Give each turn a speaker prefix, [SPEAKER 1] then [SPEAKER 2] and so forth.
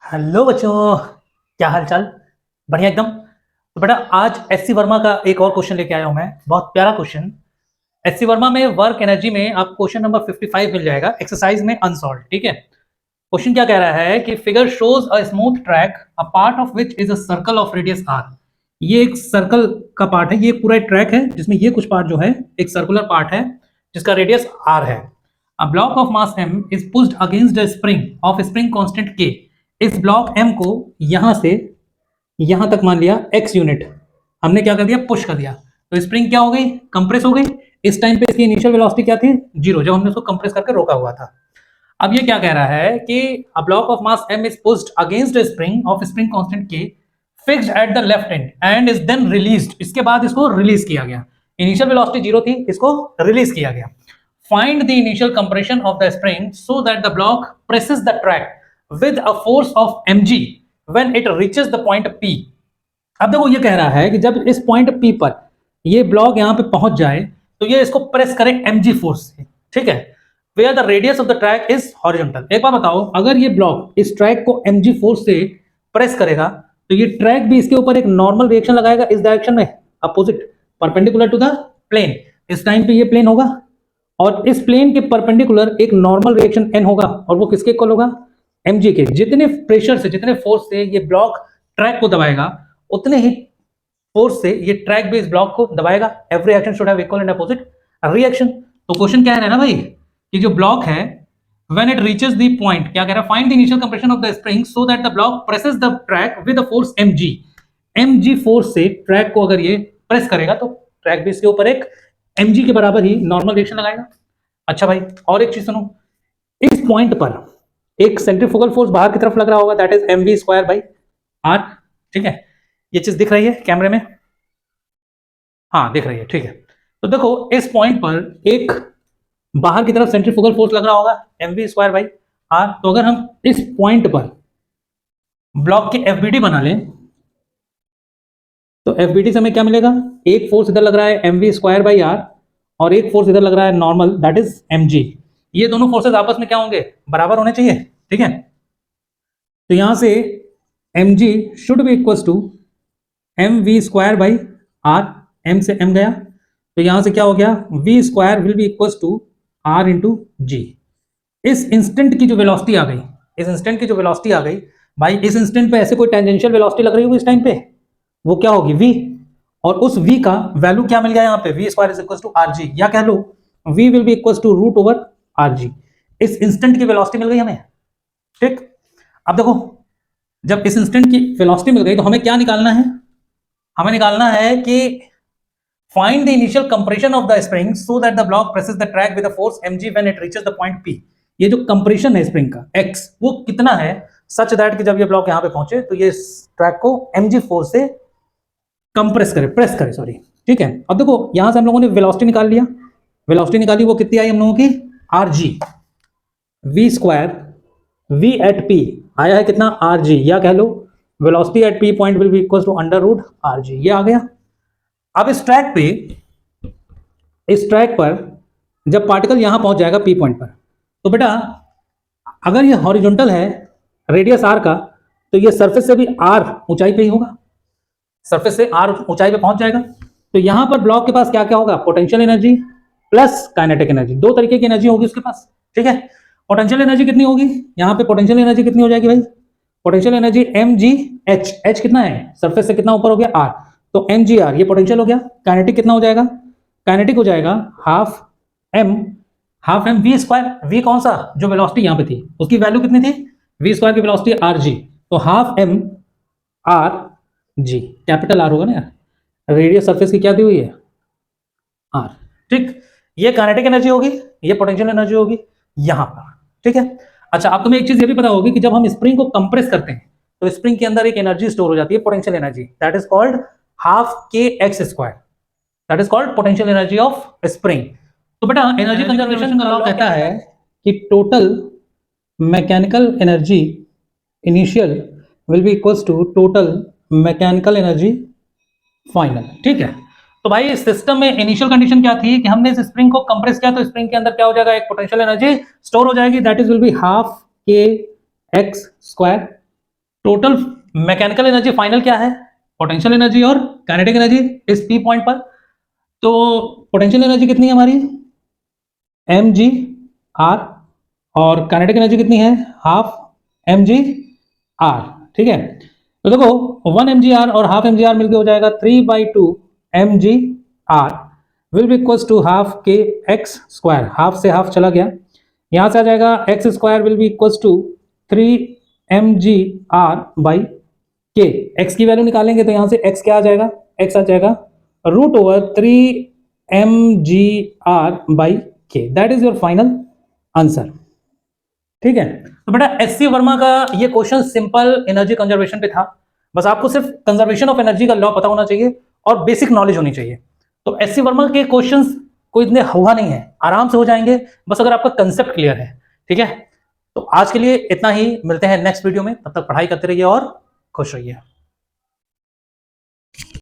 [SPEAKER 1] Hello बच्चों, क्या हाल चाल। बढ़िया एकदम। तो बेटा आज एससी वर्मा का एक और क्वेश्चन लेके आया हूं मैं, बहुत प्यारा क्वेश्चन। एससी वर्मा में वर्क एनर्जी में आप क्वेश्चन नंबर 55 मिल जाएगा, एक्सरसाइज में अनसॉल्व। ठीक है। क्वेश्चन क्या कह रहा है कि figure shows a smooth track a part of which is a circle of radius R. ये एक सर्कल का पार्ट है, ये पूरा एक ट्रैक है जिसमें ये कुछ पार्ट जो है एक सर्कुलर पार्ट है जिसका रेडियस आर है। A block of mass M is pushed against the spring of spring constant K. इस ब्लॉक एम को यहां से यहां तक मान लिया एक्स यूनिट, हमने क्या कर दिया, पुश कर दिया। तो स्प्रिंग क्या हो गई, कंप्रेस हो गई। इस टाइम पे इसकी इनिशियल वेलोसिटी क्या थी, जीरो, जब हमने उसको कंप्रेस करके रोका हुआ था। अब ये क्या कह रहा है कि a block of mass m is pushed against the spring of spring constant k fixed at the left end and is then released. इसके बाद इसको रिलीज किया गया। इनिशियल वेलोसिटी जीरो थी, इसको रिलीज किया गया। Find the initial compression of the spring so that the block presses the track with a force of mg when it reaches the point p। अब देखो ये कह रहा है कि जब इस पॉइंट p पर ये ब्लॉक यहां पे पहुंच जाए तो ये इसको प्रेस करे mg फोर्स से। ठीक है। Where the radius of the track is horizontal. एक बार बताओ, अगर ये ब्लॉक इस ट्रैक को mg फोर्स से प्रेस करेगा तो ये ट्रैक भी इसके ऊपर एक नॉर्मल रिएक्शन लगाएगा इस डायरेक्शन में, opposite, perpendicular to the plane. इस टाइम पे ये प्लेन होगा और इस प्लेन के परपेंडिकुलर एक नॉर्मल रिएक्शन n होगा और वो किसके इक्वल होगा, mg के। जितने प्रेशर से, जितने फोर्स से ये ब्लॉक ट्रैक को दबाएगा उतने ही फोर्स से ये ट्रैक भी इस ब्लॉक को दबाएगा। Every action should have equal and opposite reaction. तो क्वेश्चन क्या है ना भाई, कि जो ब्लॉक है when it reaches the point, क्या कह रहा है, find the initial compression of the spring so that the block presses the track with a force mg। mg force से ट्रैक को अगर ये प्रेस करेगा तो ट्रैक भी इसके ऊपर एक mg के बराबर ही नॉर्मल रिएक्शन लगाएगा। अच्छा भाई, और एक चीज सुनो, इस पॉइंट पर एक सेंट्रीफुगल फोर्स बाहर की तरफ लग रहा होगा, that is mv square by r। ठीक है, ये चीज दिख रही है कैमरे में, हाँ दिख रही है। ठीक है, तो देखो इस पॉइंट पर एक बाहर की तरफ सेंट्रीफुगल फोर्स लग रहा होगा mv स्क्वायर बाई r। तो अगर हम इस पॉइंट पर ब्लॉक की एफबीडी बना लें तो एफबीडी से हमें क्या मिलेगा, एक फोर्स इधर लग रहा है mv स्क्वायर बाई r और एक फोर्स इधर लग रहा है नॉर्मल, दैट इज mg। ये दोनों फोर्सेस आपस में क्या होंगे, बराबर होने चाहिए। ठीक है, तो यहां से mg should be equal to mv square by r, m से m गया तो यहां से क्या हो गया, v square will be equal to r into g. इस इंस्टेंट की जो वेलोसिटी आ गई, इस इंस्टेंट की जो वेलोसिटी आ गई भाई, इस इंस्टेंट पे ऐसे कोई टेंजेंशियल वेलोसिटी लग रही होगी इस टाइम पे, वो क्या होगी, v। और उस v का वैल्यू क्या मिल गया यहाँ पे, v square is equal to R G, या कह लो v will be equal to root over R G. इस इंस्टेंट की वेलोसिटी मिल गई हमें। ठीक, अब देखो जब इस इंस्टेंट की वेलोसिटी मिल गई तो हमें क्या निकालना है, हमें निकालना है कि find the initial compression of the spring so that the block presses the track with a force mg when it reaches the point p। ये जो कंप्रेशन है स्प्रिंग का x वो कितना है, सच दैट कि जब ये ब्लॉक यहां पे पहुंचे तो ये ट्रैक को mg फोर्स से कंप्रेस करे, प्रेस करे, सॉरी। ठीक है, अब देखो यहां से हम लोगों ने वेलोसिटी निकाल लिया, वेलोसिटी निकाली, वो कितनी आई हम लोगों की, rg, v square, v at p आया है कितना, rg, या कह लो velocity at p point will be equal to under root rg, ये आ गया। अब इस ट्रैक पे, इस ट्रैक पर जब पार्टिकल यहां पहुंच जाएगा पी पॉइंट पर, तो बेटा अगर ये हॉरिजॉन्टल है रेडियस आर का तो ये सरफेस से भी आर ऊंचाई पे ही होगा, सरफेस से आर ऊंचाई पे पहुंच जाएगा। तो यहां पर ब्लॉक के पास क्या क्या होगा, potential energy plus kinetic energy, दो तरीके की एनर्जी होगी उसके पास। ठीक है, पोटेंशियल एनर्जी कितनी होगी, यहां पे पोटेंशियल एनर्जी कितनी हो जाएगी भाई, potential energy M G H, H कितना है, सरफेस से कितना ऊपर हो गया आर, तो एम जी आर, ये पोटेंशियल हो गया। काइनेटिक कितना हो जाएगा, काइनेटिक हो जाएगा half M, half M V square, V कौन सा, जो वेलोसिटी यहां पे थी उसकी वैल्यू कितनी थी, वी स्क्वायर की वेलोसिटी आर जी, तो half M R G, capital R होगा ना यार, रेडियस सरफेस की क्या दी हुई है, आर। ठीक, ये काइनेटिक एनर्जी होगी, ये पोटेंशियल एनर्जी होगी यहां पर। ठीक है, अच्छा अब तुम्हें एक चीज ये भी पता होगी कि जब हम स्प्रिंग को कंप्रेस करते हैं तो स्प्रिंग के अंदर एक एनर्जी स्टोर हो जाती है, potential energy, that is called half के x square, that is called potential energy of spring. तो बेटा एनर्जी कंजर्वेशन का लॉ कहता है कि total mechanical energy initial will be equals to total mechanical energy final. ठीक है, तो भाई सिस्टम में इनिशियल कंडीशन क्या थी कि हमने इस स्प्रिंग को कंप्रेस किया तो स्प्रिंग के अंदर क्या हो जाएगा, एक पोटेंशियल एनर्जी स्टोर हो जाएगी, that is will be half के x square. Total mechanical energy final क्या है, पोटेंशियल एनर्जी और काइनेटिक एनर्जी इस पी पॉइंट पर। तो पोटेंशियल एनर्जी कितनी है हमारी, mg r, और काइनेटिक एनर्जी कितनी है, हाफ mg r। ठीक है, तो देखो 1 mg r और हाफ mg r मिलकर हो जाएगा 3/2 mg r will be equals to half के एक्स स्क्वायर, हाफ से हाफ चला गया, यहां से आ जाएगा X square will be equals to 3 mg r by K. X की वैल्यू निकालेंगे तो यहां से एक्स क्या आ जाएगा, एक्स आ जाएगा √3 mg r बाई के, that is your final answer. ठीक है, तो बेटा एससी वर्मा का ये क्वेश्चन सिंपल एनर्जी कंजर्वेशन पे था, बस आपको सिर्फ कंजर्वेशन ऑफ एनर्जी का लॉ पता होना चाहिए और बेसिक नॉलेज होनी चाहिए। तो एससी वर्मा के क्वेश्चंस कोई इतने हुआ नहीं है, आराम से हो जाएंगे, बस अगर आपका कंसेप्ट क्लियर है। ठीक है, तो आज के लिए इतना ही, मिलते हैं नेक्स्ट वीडियो में, तब तक पढ़ाई करते रहिए और खुश रहिए।